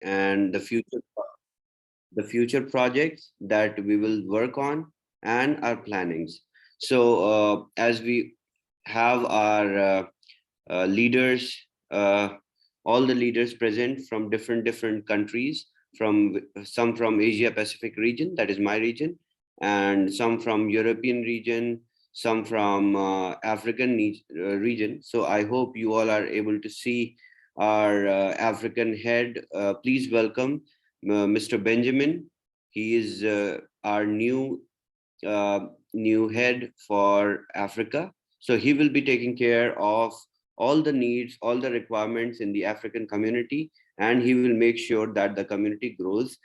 and the future projects that we will work on and our plannings. So as we have our leaders, all the leaders present from different countries, from some from Asia Pacific region, that is my region, and some from European region, some from African region. So I hope you all are able to see our African head. Please welcome Mr. Benjamin. He is our uh, new head for Africa. So he will be taking care of all the needs, all the requirements in the African community, and he will make sure that the community grows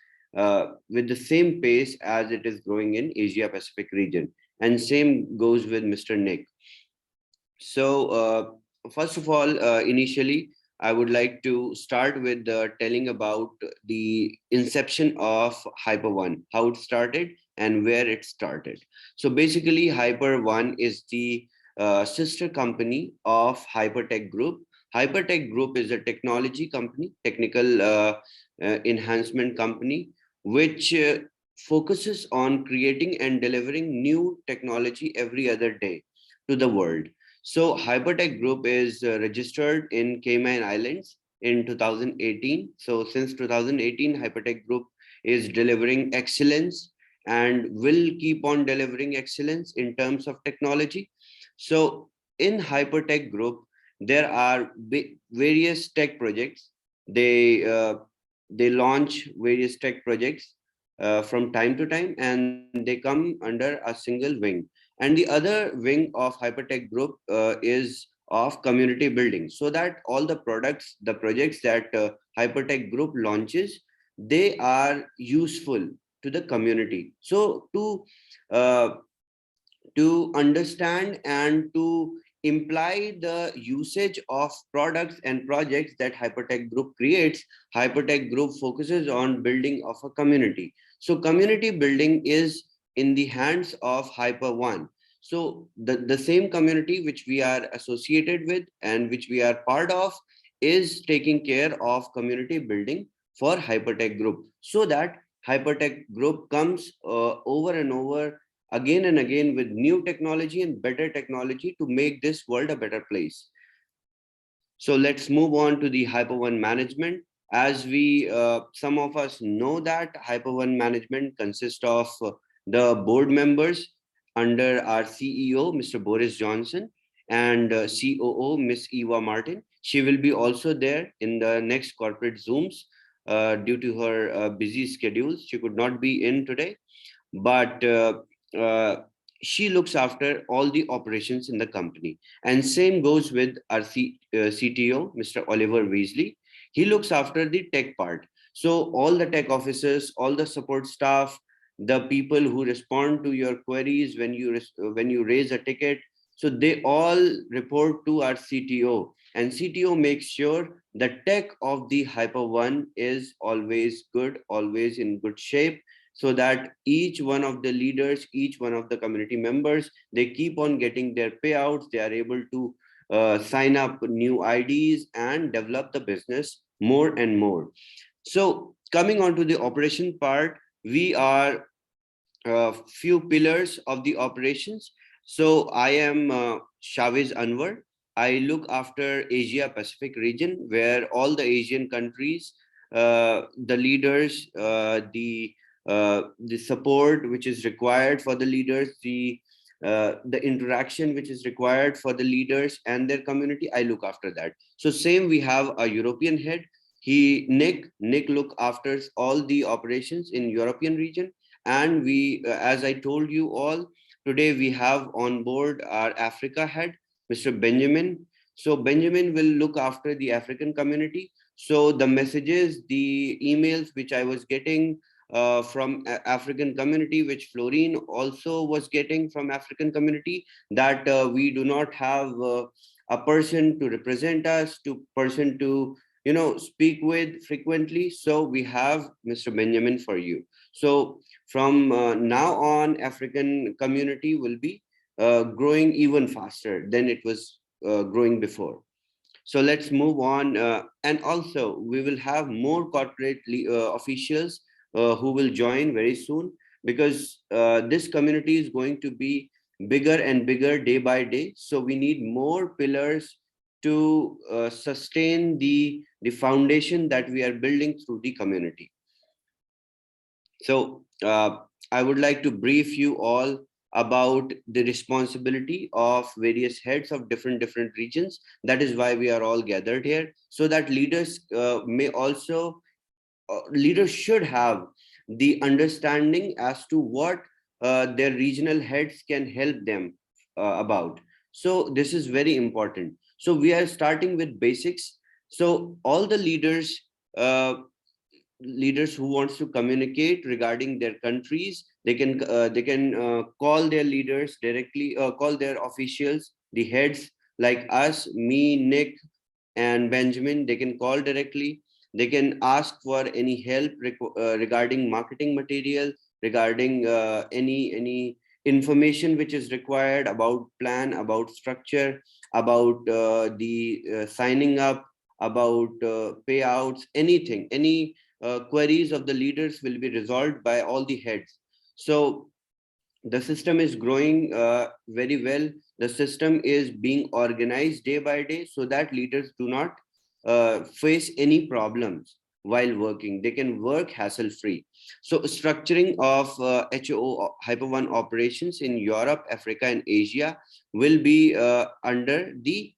with the same pace as it is growing in Asia Pacific region. And same goes with Mr. Nick. So first of all, initially, I would like to start with telling about the inception of Hyper1, how it started and where it started. So basically, Hyper1 is the sister company of HyperTech Group. HyperTech Group is a technology company, technical enhancement company, which focuses on creating and delivering new technology every other day to the world. So HyperTech Group is registered in Cayman Islands in 2018. So since 2018, HyperTech Group is delivering excellence and will keep on delivering excellence in terms of technology. So in HyperTech Group, there are various tech projects. They launch various tech projects from time to time, and they come under a single wing. And the other wing of HyperTech Group is of community building, so that all the projects that HyperTech Group launches, they are useful to the community. So uh, to understand and to imply the usage of products and projects that HyperTech Group creates, HyperTech Group focuses on building of a community. So community building is in the hands of Hyper1. So the same community which we are associated with and which we are part of is taking care of community building for HyperTech Group, so that HyperTech Group comes over and over again and again with new technology and better technology to make this world a better place. So let's move on to the Hyper1 management. As we, some of us know that Hyper1 management consists of the board members under our CEO, Mr. Boris Johnson, and COO, Miss Eva Martin. She will be also there in the next corporate Zooms due to her busy schedules. She could not be in today, but uh, she looks after all the operations in the company. And same goes with our CTO, Mr. Oliver Weasley. He looks after the tech part. So all the tech officers, all the support staff, the people who respond to your queries when you raise a ticket, so they all report to our CTO, and CTO makes sure the tech of the Hyper1 is always good, always in good shape, so that each one of the leaders, each one of the community members, they keep on getting their payouts. They are able to sign up new IDs and develop the business more and more. So coming on to the operation part, we are few pillars of the operations. So I am Shavez Anwar. I look after Asia Pacific region, where all the Asian countries, the leaders, the support which is required for the leaders, the interaction which is required for the leaders and their community, I look after that. So same, we have a European head. Nick look after all the operations in European region. And we, as I told you all, today we have on board our Africa head, Mr. Benjamin. So Benjamin will look after the African community. So the messages, the emails which I was getting from African community, which Florine also was getting from African community, that we do not have a person to represent us, to person to speak with frequently. So we have Mr. Benjamin for you. So from now on, African community will be growing even faster than it was growing before. So let's move on. And also, we will have more corporate officials who will join very soon, because this community is going to be bigger and bigger day by day. So we need more pillars to sustain the foundation that we are building through the community. So I would like to brief you all about the responsibility of various heads of different regions. That is why we are all gathered here, so that leaders may also leaders should have the understanding as to what their regional heads can help them about. So this is very important. So we are starting with basics. So all the uh, leaders who wants to communicate regarding their countries, they can call their leaders directly, call their officials, the heads like us, me, Nick, and Benjamin. They can call directly. They can ask for any help regarding marketing material, regarding any information which is required about plan, about structure, about the signing up, about payouts, anything, any queries of the leaders will be resolved by all the heads. So the system is growing very well. The system is being organized day by day, so that leaders do not face any problems while working. They can work hassle free. So structuring of HO Hyper One operations in Europe, Africa, and Asia will be under the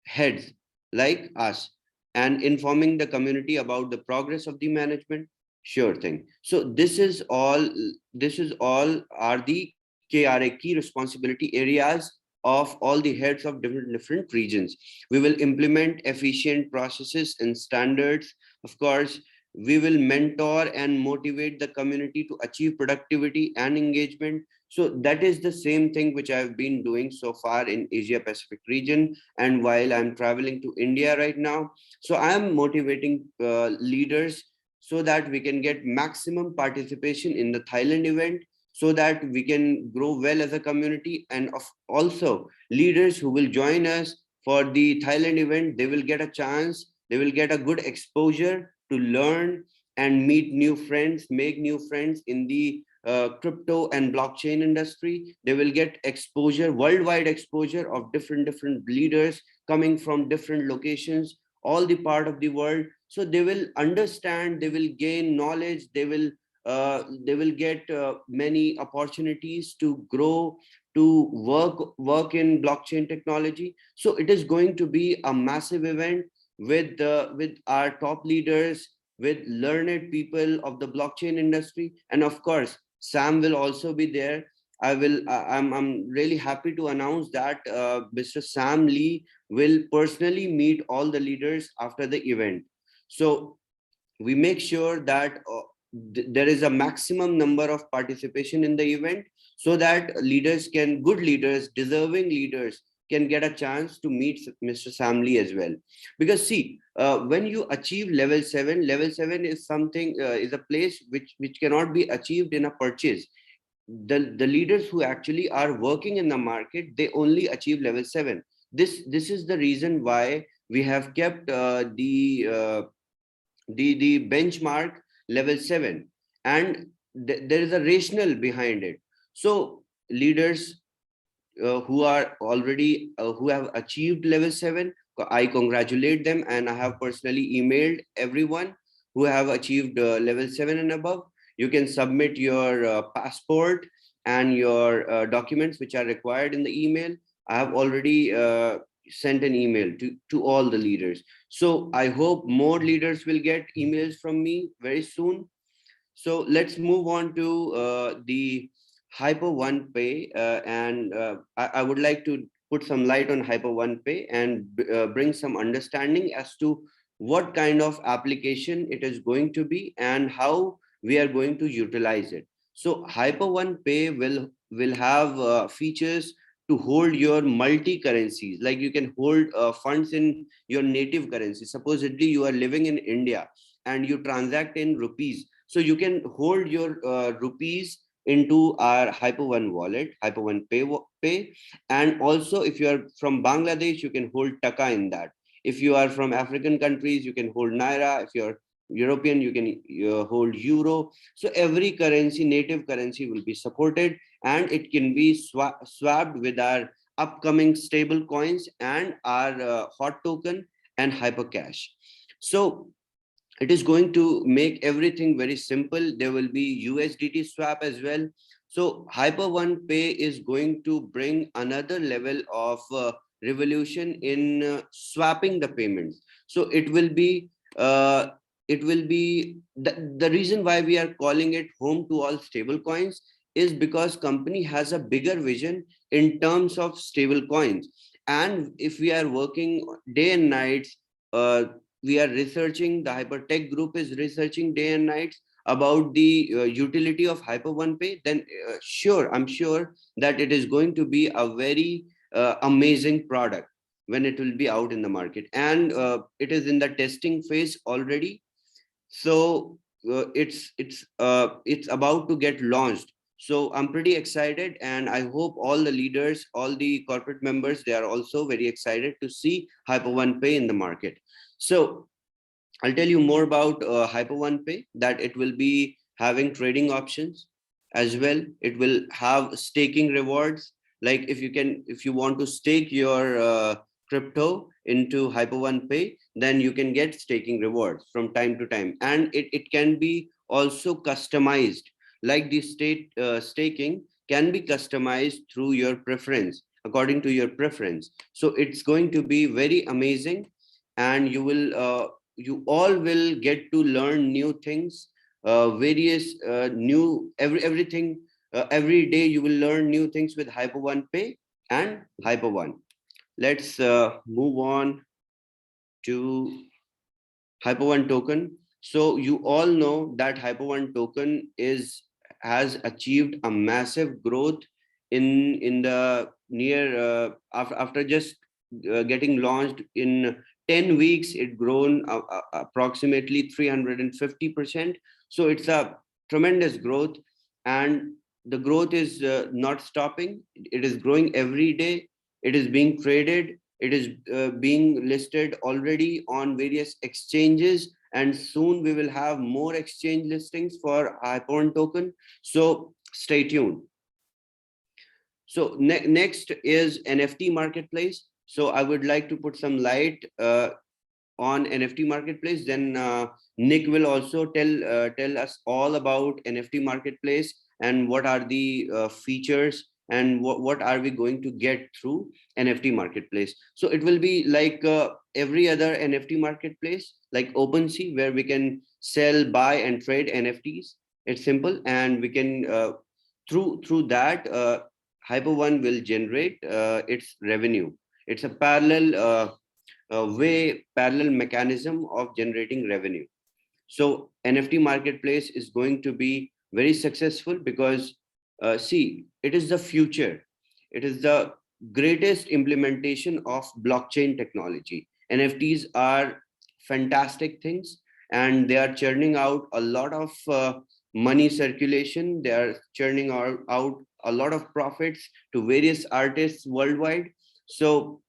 heads like us, and informing the community about the progress of the management. Sure thing. So this is all are the KRA, key responsibility areas of all the heads of different regions. We will implement efficient processes and standards. Of course, we will mentor and motivate the community to achieve productivity and engagement. So that is the same thing which I've been doing so far in Asia Pacific region. And while I'm traveling to India right now, so I'm motivating leaders so that we can get maximum participation in the Thailand event, so that we can grow well as a community. And also leaders who will join us for the Thailand event, they will get a chance, they will get a good exposure to learn and meet new friends, make new friends in the crypto and blockchain industry. They will get exposure, worldwide exposure of different leaders coming from different locations, all the part of the world. So they will understand, they will gain knowledge, they will get many opportunities to grow, to work in blockchain technology. So it is going to be a massive event with our top leaders, with learned people of the blockchain industry. And of course, Sam will also be there. I'm really happy to announce that Mr. Sam Lee will personally meet all the leaders after the event. So we make sure that there is a maximum number of participation in the event, so that good leaders, deserving leaders, can get a chance to meet Mr. Samli as well. Because see, when you achieve level 7 is something, is a place which cannot be achieved in a purchase. The leaders who actually are working in the market, they only achieve level 7. This is the reason why we have kept the benchmark level 7, and there is a rationale behind it. So leaders who are already who have achieved level 7, I congratulate them, and I have personally emailed everyone who have achieved level 7 and above. You can submit your passport and your documents which are required in the email. I have already sent an email to all the leaders. So I hope more leaders will get emails from me very soon. So let's move on to the Hyper One Pay, and I would like to put some light on Hyper One Pay and bring some understanding as to what kind of application it is going to be and how we are going to utilize it. So Hyper One Pay will have features to hold your multi currencies, like you can hold funds in your native currency. Supposedly you are living in India and you transact in rupees, so you can hold your rupees into our Hyper One wallet, Hyper One Pay. And also, if you are from Bangladesh, you can hold taka in that. If you are from African countries, you can hold Naira. If you're European, you can hold Euro. So every currency, native currency will be supported, and it can be swapped with our upcoming stable coins and our hot token and HyperCash. So it is going to make everything very simple. There will be USDT swap as well. So Hyper1 Pay is going to bring another level of revolution in swapping the payments. So it will be the reason why we are calling it home to all stable coins is because company has a bigger vision in terms of stable coins. And if we are working day and nights, we are researching, the HyperTech group is researching day and nights about the utility of Hyper1 Pay, then I'm sure that it is going to be a very amazing product when it will be out in the market. And it is in the testing phase already. So it's about to get launched. So I'm pretty excited, and I hope all the leaders, all the corporate members, they are also very excited to see Hyper1 Pay in the market. So I'll tell you more about Hyper1 Pay, that it will be having trading options as well. It will have staking rewards. Like if you want to stake your crypto into Hyper1 Pay, then you can get staking rewards from time to time. And it can be also customized. Like the staking can be customized through your preference, according to your preference. So it's going to be very amazing, and you all will get to learn new things, various new everything. Every day you will learn new things with Hyper1 Pay and Hyper1. Let's move on to Hyper1 token. So you all know that Hyper1 token has achieved a massive growth in the near after just getting launched in 10 weeks. It grown approximately 350%. So it's a tremendous growth, and the growth is not stopping. It is growing every day. It is being traded. It is being listed already on various exchanges, and soon we will have more exchange listings for Hyperone token. So stay tuned. So next is NFT marketplace. So I would like to put some light on NFT marketplace. Then Nick will also tell us all about NFT marketplace and what are the features and what are we going to get through NFT marketplace. So it will be like every other NFT marketplace, like OpenSea, where we can sell, buy, and trade NFTs. It's simple, and we can through that Hyper1 will generate its revenue. It's a parallel mechanism of generating revenue. So NFT marketplace is going to be very successful because see, it is the future. It is the greatest implementation of blockchain technology. NFTs are fantastic things, and they are churning out a lot of money circulation. They are churning out a lot of profits to various artists worldwide. So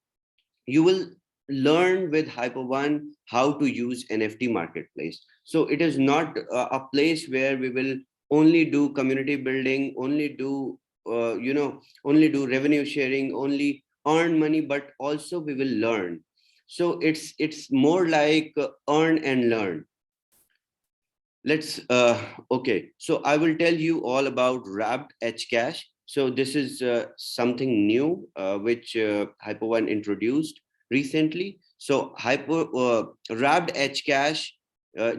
you will learn with Hyper1 how to use NFT marketplace. So it is not a place where we will only do community building, only do only do revenue sharing, only earn money, but also we will learn. So it's more like earn and learn. Let's okay, so I will tell you all about wrapped HCASH. So this is something new which Hyper1 introduced recently. So wrapped HCASH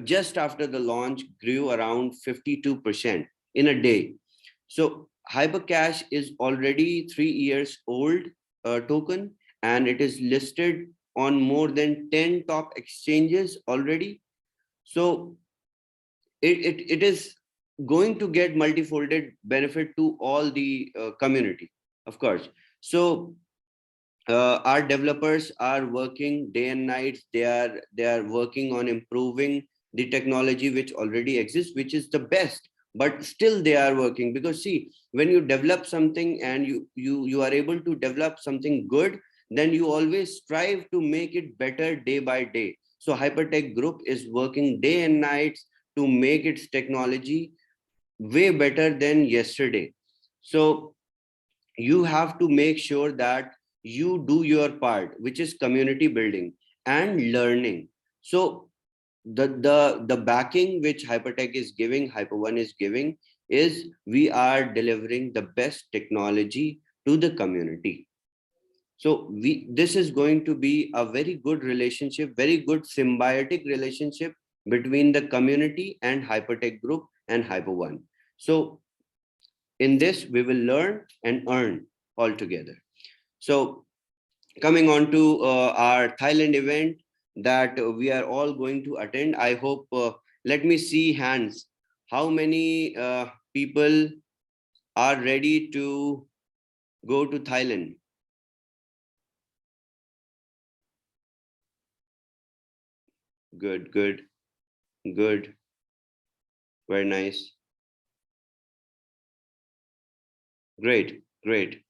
just after the launch grew around 52% in a day. So HyperCash is already 3 years old token, and it is listed on more than 10 top exchanges already. So it is going to get multifolded benefit to all the community, of course. So our developers are working day and night. They are working on improving the technology which already exists, which is the best, but still they are working, because see, when you develop something and you are able to develop something good, then you always strive to make it better day by day. So HyperTech Group is working day and nights to make its technology way better than yesterday. So you have to make sure that you do your part, which is community building and learning. So the backing which HyperTech is giving, HyperOne is giving, is we are delivering the best technology to the community. So this is going to be a very good relationship, very good symbiotic relationship between the community and HyperTech Group and HyperOne. So in this, we will learn and earn all together. So coming on to our Thailand event that we are all going to attend, I hope, let me see hands. How many people are ready to go to Thailand? Good, good, good. Very nice. Great, great,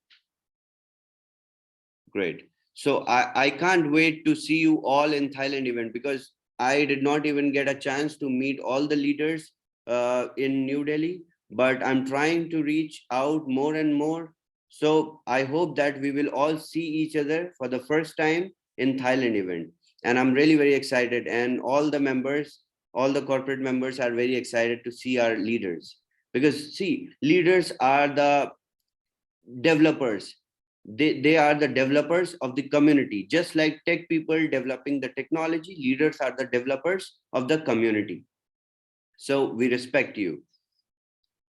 great. So I can't wait to see you all in Thailand event, because I did not even get a chance to meet all the leaders in New Delhi, but I'm trying to reach out more and more. So I hope that we will all see each other for the first time in Thailand event. And I'm really very excited. And all the members, all the corporate members are very excited to see our leaders. Because see, leaders are the developers. They are the developers of the community. Just like tech people developing the technology, leaders are the developers of the community. So we respect you.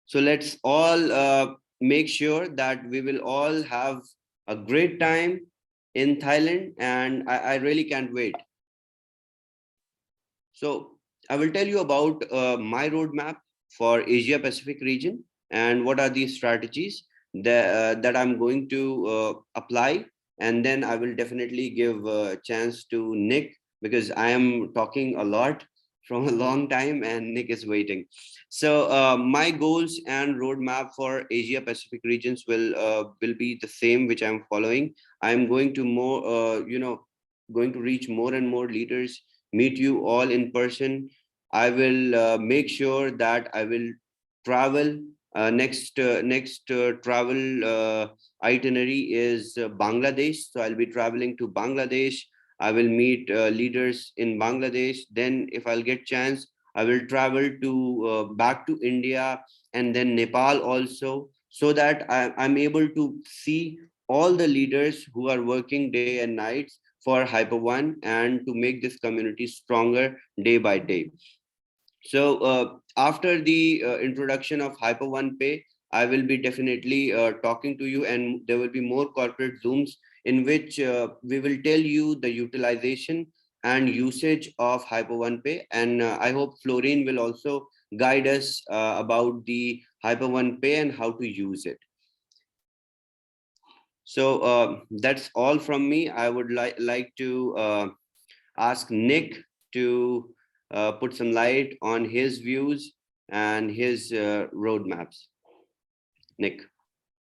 So let's all make sure that we will all have a great time in Thailand, and I really can't wait. So I will tell you about my roadmap for Asia Pacific region and what are the strategies that I'm going to apply. And then I will definitely give a chance to Nick, because I am talking a lot from a long time and Nick is waiting. So my goals and roadmap for Asia Pacific regions will be the same which I'm following. I'm going to going to reach more and more leaders, meet you all in person. I will make sure that I will travel. Next travel itinerary is Bangladesh. So I'll be traveling to Bangladesh. I will meet leaders in Bangladesh. Then, if I'll get chance, I will travel to back to India and then Nepal also, so that I'm able to see all the leaders who are working day and nights for HyperOne and to make this community stronger day by day. So after the introduction of HyperOne Pay, I will be definitely talking to you, and there will be more corporate Zooms in which we will tell you the utilization and usage of HyperOne Pay. And I hope Florine will also guide us about the HyperOne Pay and how to use it. So that's all from me. I would like to ask Nick to put some light on his views and his roadmaps. Nick.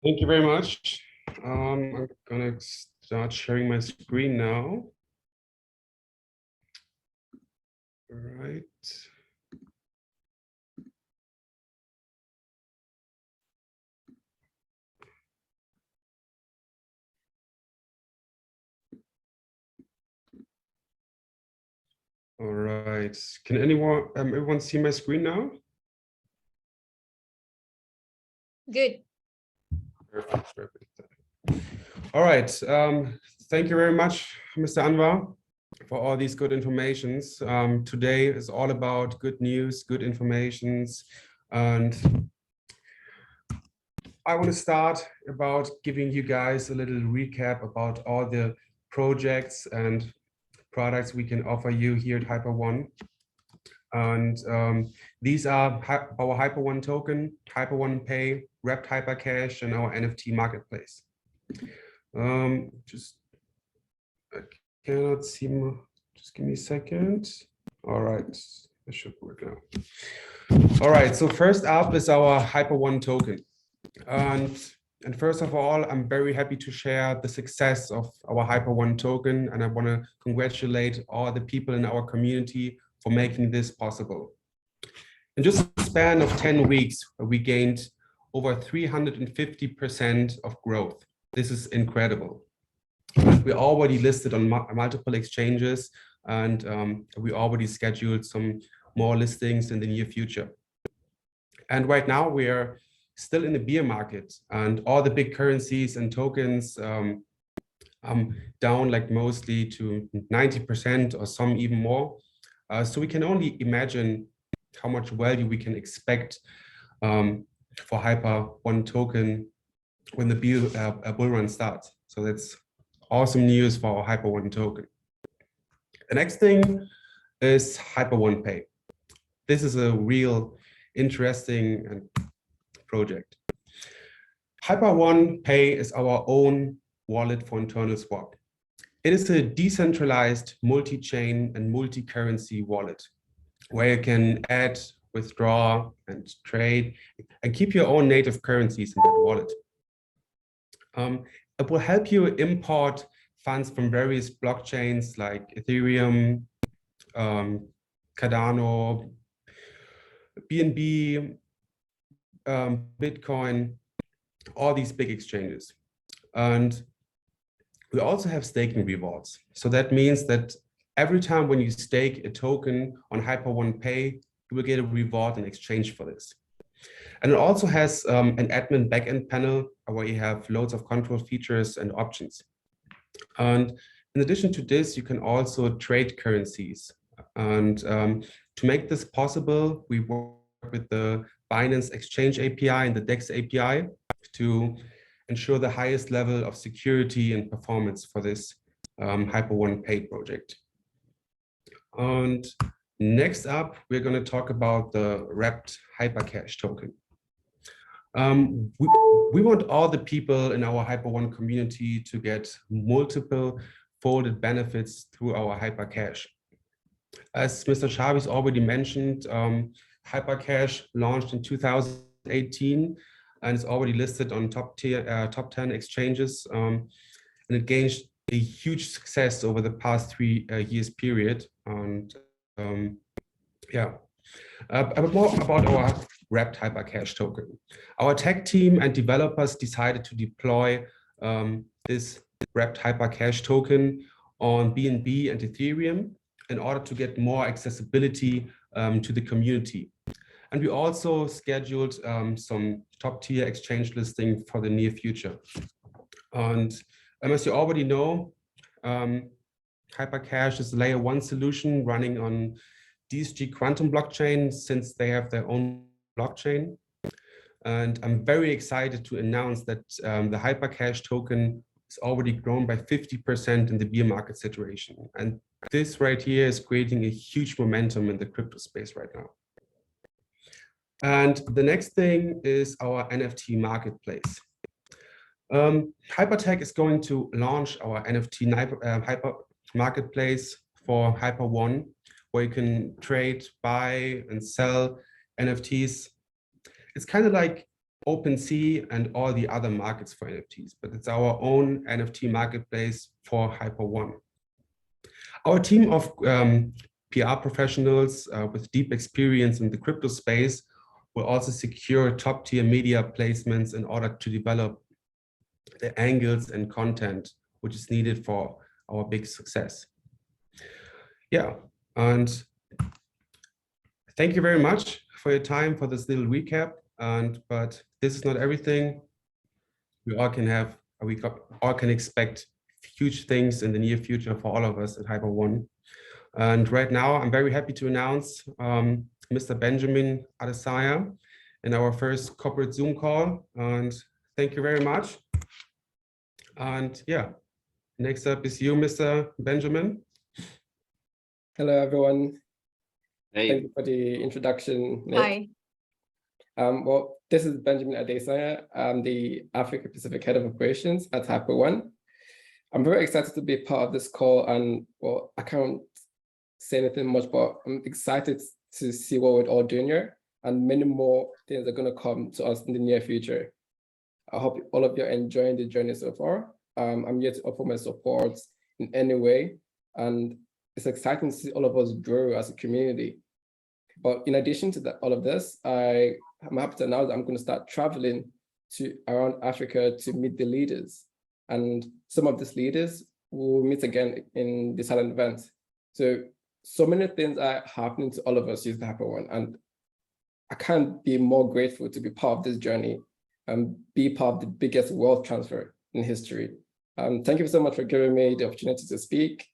Thank you very much. I'm gonna start sharing my screen now. All right. All right. Can everyone see my screen now? Good. Perfect, perfect. All right. Thank you very much, Mr. Anwar, for all these good informations. Today is all about good news, good informations, and I want to start about giving you guys a little recap about all the projects and products we can offer you here at HyperOne. And these are our HyperOne token, HyperOne Pay, wrapped HyperCash, and our NFT marketplace. I cannot see more. Just give me a second. All right, it should work now. All right, so first up is our HyperOne token. And And first of all, I'm very happy to share the success of our HyperOne token, and I want to congratulate all the people in our community for making this possible. In just a span of 10 weeks, we gained over 350% of growth. This is incredible. We already listed on multiple exchanges, and we already scheduled some more listings in the near future. And right now we are still in the bear market, and all the big currencies and tokens down like mostly to 90% or some even more. So we can only imagine how much value we can expect for HyperOne token when the bull run starts. So that's awesome news for our HyperOne token. The next thing is HyperOne Pay. This is a real interesting project. HyperOne Pay is our own wallet for internal swap. It is a decentralized multi-chain and multi-currency wallet where you can add, withdraw, and trade, and keep your own native currencies in that wallet. It will help you import funds from various blockchains like Ethereum, Cardano, BNB, Bitcoin, all these big exchanges. And we also have staking rewards. So that means that every time when you stake a token on HyperOne Pay, you will get a reward in exchange for this. And it also has an admin backend panel where you have loads of control features and options. And in addition to this, you can also trade currencies. And to make this possible, we work with the Binance Exchange API and the DEX API to ensure the highest level of security and performance for this HyperOne Pay project. And next up, we're going to talk about the wrapped HyperCash token. We want all the people in our HyperOne community to get multiple folded benefits through our HyperCash. As Mr. Shavez already mentioned, HyperCash launched in 2018 and is already listed on top 10 exchanges. And it gained a huge success over the past 3 years period. And yeah, a bit more about our wrapped HyperCash token. Our tech team and developers decided to deploy this wrapped HyperCash token on BNB and Ethereum in order to get more accessibility to the community. And we also scheduled some top-tier exchange listing for the near future. And as you already know, HyperCash is a layer 1 solution running on DSG Quantum blockchain since they have their own blockchain. And I'm very excited to announce that the HyperCash token is already grown by 50% in the bear market situation. And this right here is creating a huge momentum in the crypto space right now. And the next thing is our NFT marketplace. HyperTech is going to launch our NFT hyper marketplace for HyperOne, where you can trade, buy, and sell NFTs. It's kind of like OpenSea and all the other markets for NFTs, but it's our own NFT marketplace for HyperOne. Our team of PR professionals with deep experience in the crypto space will also secure top-tier media placements in order to develop the angles and content which is needed for our big success. Yeah, and thank you very much for your time for this little recap. But this is not everything. We all can expect huge things in the near future for all of us at HyperOne. And right now, I'm very happy to announce Mr. Benjamin Adesanya in our first corporate Zoom call. And thank you very much. And yeah, next up is you, Mr. Benjamin. Hello, everyone. Hey. Thank you for the introduction, Nick. Hi. Well, this is Benjamin Adesanya. I'm the Africa Pacific Head of Operations at HyperOne. I'm very excited to be a part of this call, and well, I can't say anything much, but I'm excited to see what we're all doing here, and many more things are going to come to us in the near future. I hope all of you are enjoying the journey so far. I'm here to offer my support in any way, and it's exciting to see all of us grow as a community. But in addition to that, all of this, I'm happy to announce that I'm going to start traveling to around Africa to meet the leaders. And some of these leaders will meet again in the silent event. So many things are happening to all of us use the Hyperone, and I can't be more grateful to be part of this journey and be part of the biggest wealth transfer in history. Thank you so much for giving me the opportunity to speak,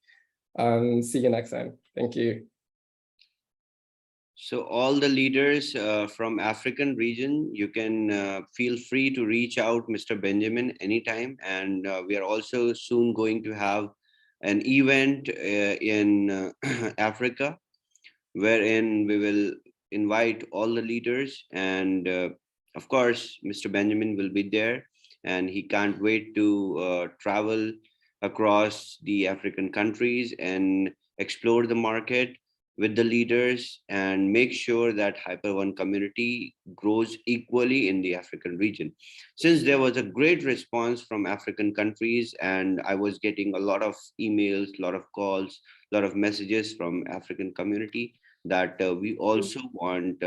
and see you next time. Thank you. So all the leaders from African region, you can feel free to reach out Mr. Benjamin anytime. And we are also soon going to have an event in Africa, wherein we will invite all the leaders. And of course, Mr. Benjamin will be there, and he can't wait to travel across the African countries and explore the market with the leaders and make sure that Hyperone community grows equally in the African region. Since there was a great response from African countries, and I was getting a lot of emails, a lot of calls, a lot of messages from African community, that we also want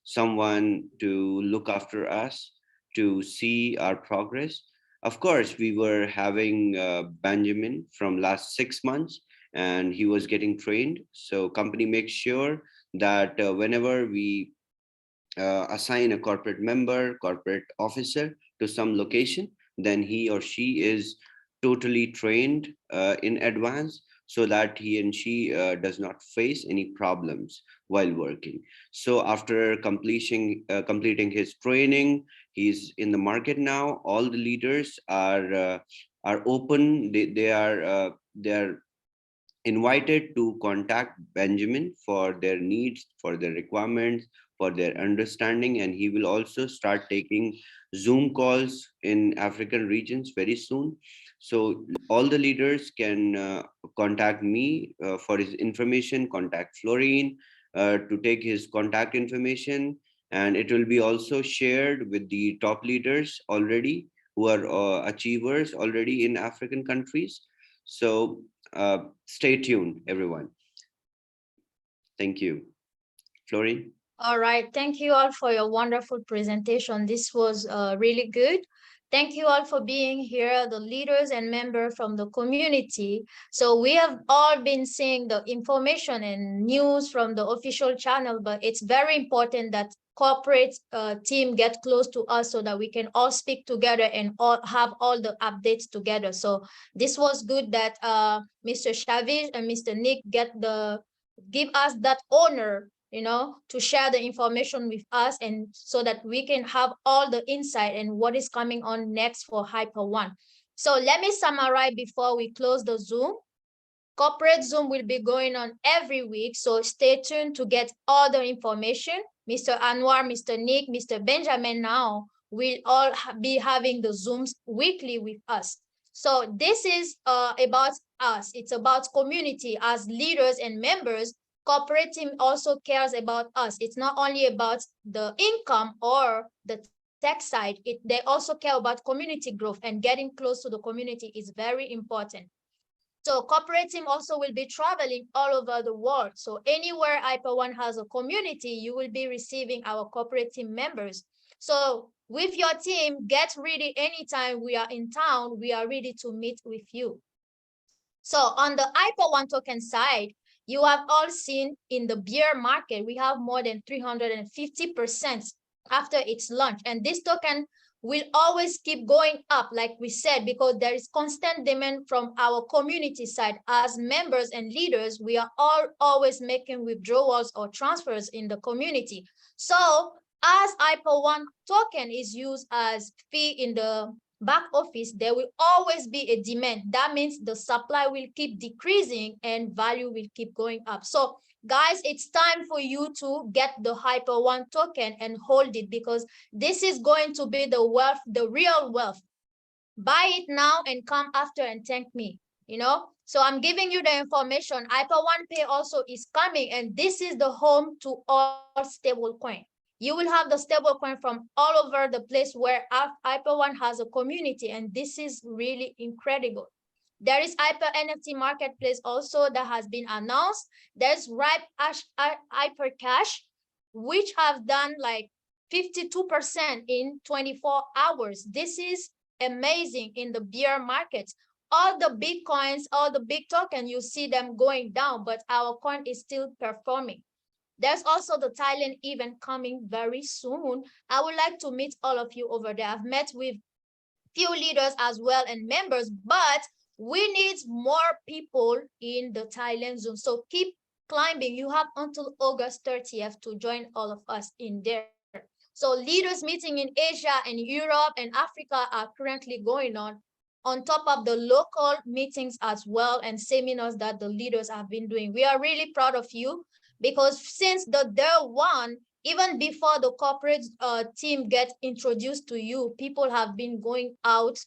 someone to look after us, to see our progress. Of course, we were having Benjamin from last 6 months, and he was getting trained. So company makes sure that whenever we assign a corporate member, corporate officer to some location, then he or she is totally trained in advance, so that he and she does not face any problems while working. So after completing his training, he's in the market now. All the leaders are open. They are invited to contact Benjamin for their needs, for their requirements, for their understanding, and he will also start taking Zoom calls in African regions very soon. So all the leaders can contact me for his information, contact Florine to take his contact information, and it will be also shared with the top leaders already, who are achievers already in African countries. So stay tuned, everyone. Thank you. Florine? All right. Thank you all for your wonderful presentation. This was really good. Thank you all for being here, the leaders and members from the community. So we have all been seeing the information and news from the official channel, but it's very important that corporate team get close to us so that we can all speak together and all have all the updates together. So this was good that Mr. Shavez and Mr. Nick give us that honor, to share the information with us, and so that we can have all the insight and what is coming on next for Hyperone. So let me summarize before we close the Zoom. Corporate Zoom will be going on every week, so stay tuned to get all the information. Mr. Anwar, Mr. Nick, Mr. Benjamin now will all be having the Zooms weekly with us. So this is about us. It's about community as leaders and members. Corporate team also cares about us. It's not only about the income or the tech side. They also care about community growth, and getting close to the community is very important. So corporate team also will be traveling all over the world. So anywhere Hyperone has a community, you will be receiving our corporate team members. So with your team, get ready anytime we are in town. We are ready to meet with you. So on the Hyperone token side, you have all seen in the bear market, we have more than 350% after its launch. And this token will always keep going up, like we said, because there is constant demand from our community side. As members and leaders, we are all always making withdrawals or transfers in the community. So as Hyperone token is used as fee in the back office, there will always be a demand. That means the supply will keep decreasing and value will keep going up. So guys, it's time for you to get the Hyperone token and hold it, because this is going to be the wealth, the real wealth. Buy it now and come after and thank me, So I'm giving you the information. Hyperone Pay also is coming, and this is the home to all stable coin. You will have the stablecoin from all over the place where HyperOne has a community, and this is really incredible. There is Hyper NFT marketplace also that has been announced. There's HyperCash, which have done like 52% in 24 hours. This is amazing in the bear markets. All the big coins, all the big tokens, you see them going down, but our coin is still performing. There's also the Thailand event coming very soon. I would like to meet all of you over there. I've met with few leaders as well and members, but we need more people in the Thailand Zoom. So keep climbing. You have until August 30th to join all of us in there. So leaders meeting in Asia and Europe and Africa are currently going on top of the local meetings as well and seminars that the leaders have been doing. We are really proud of you because since the day one, even before the corporate team gets introduced to you, people have been going out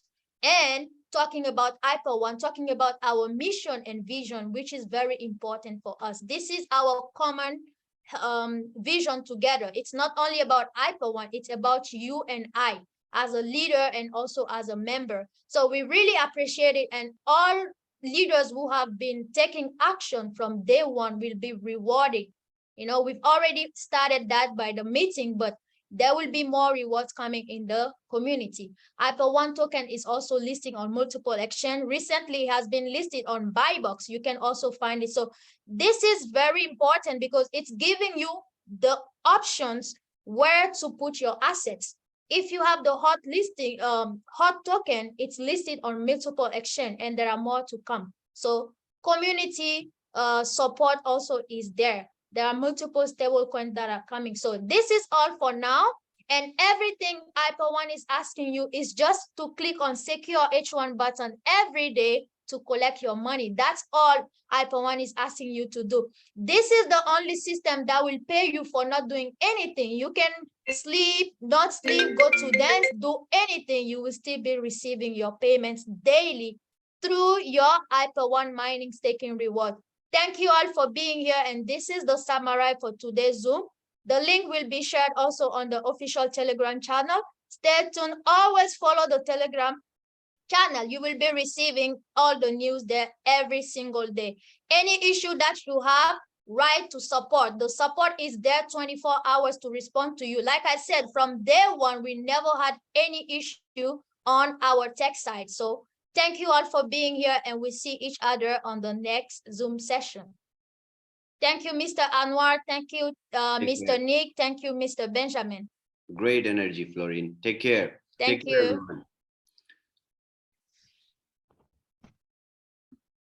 and talking about HyperOne, talking about our mission and vision, which is very important for us. This is our common vision together. It's not only about HyperOne, it's about you and I as a leader and also as a member. So we really appreciate it, and all leaders who have been taking action from day one will be rewarded. You know, we've already started that by the meeting, but there will be more rewards coming in the community. HyperOne token is also listed on multiple exchanges. Recently, it has been listed on Buybox. You can also find it. So this is very important because it's giving you the options where to put your assets. If you have the hot listing, hot token, it's listed on multiple exchanges, and there are more to come. So community support also is there. There are multiple stablecoins that are coming. So this is all for now. And everything HyperOne is asking you is just to click on Secure H1 button every day to collect your money. That's all HyperOne is asking you to do. This is the only system that will pay you for not doing anything. You can sleep, not sleep, go to dance, do anything. You will still be receiving your payments daily through your HyperOne mining staking reward. Thank you all for being here, and this is the summary for today's Zoom. The link will be shared also on the official Telegram channel. Stay tuned, always follow the Telegram channel. You will be receiving all the news there every single day. Any issue that you have, write to support. The support is there 24 hours to respond to you. Like I said, from day one, we never had any issue on our tech side. So thank you all for being here, and we see each other on the next Zoom session. Thank you, Mr. Anwar. Thank you, Mr. Nick. Thank you, Mr. Benjamin. Great energy, Florine. Take care. Thank Take care, you. everyone.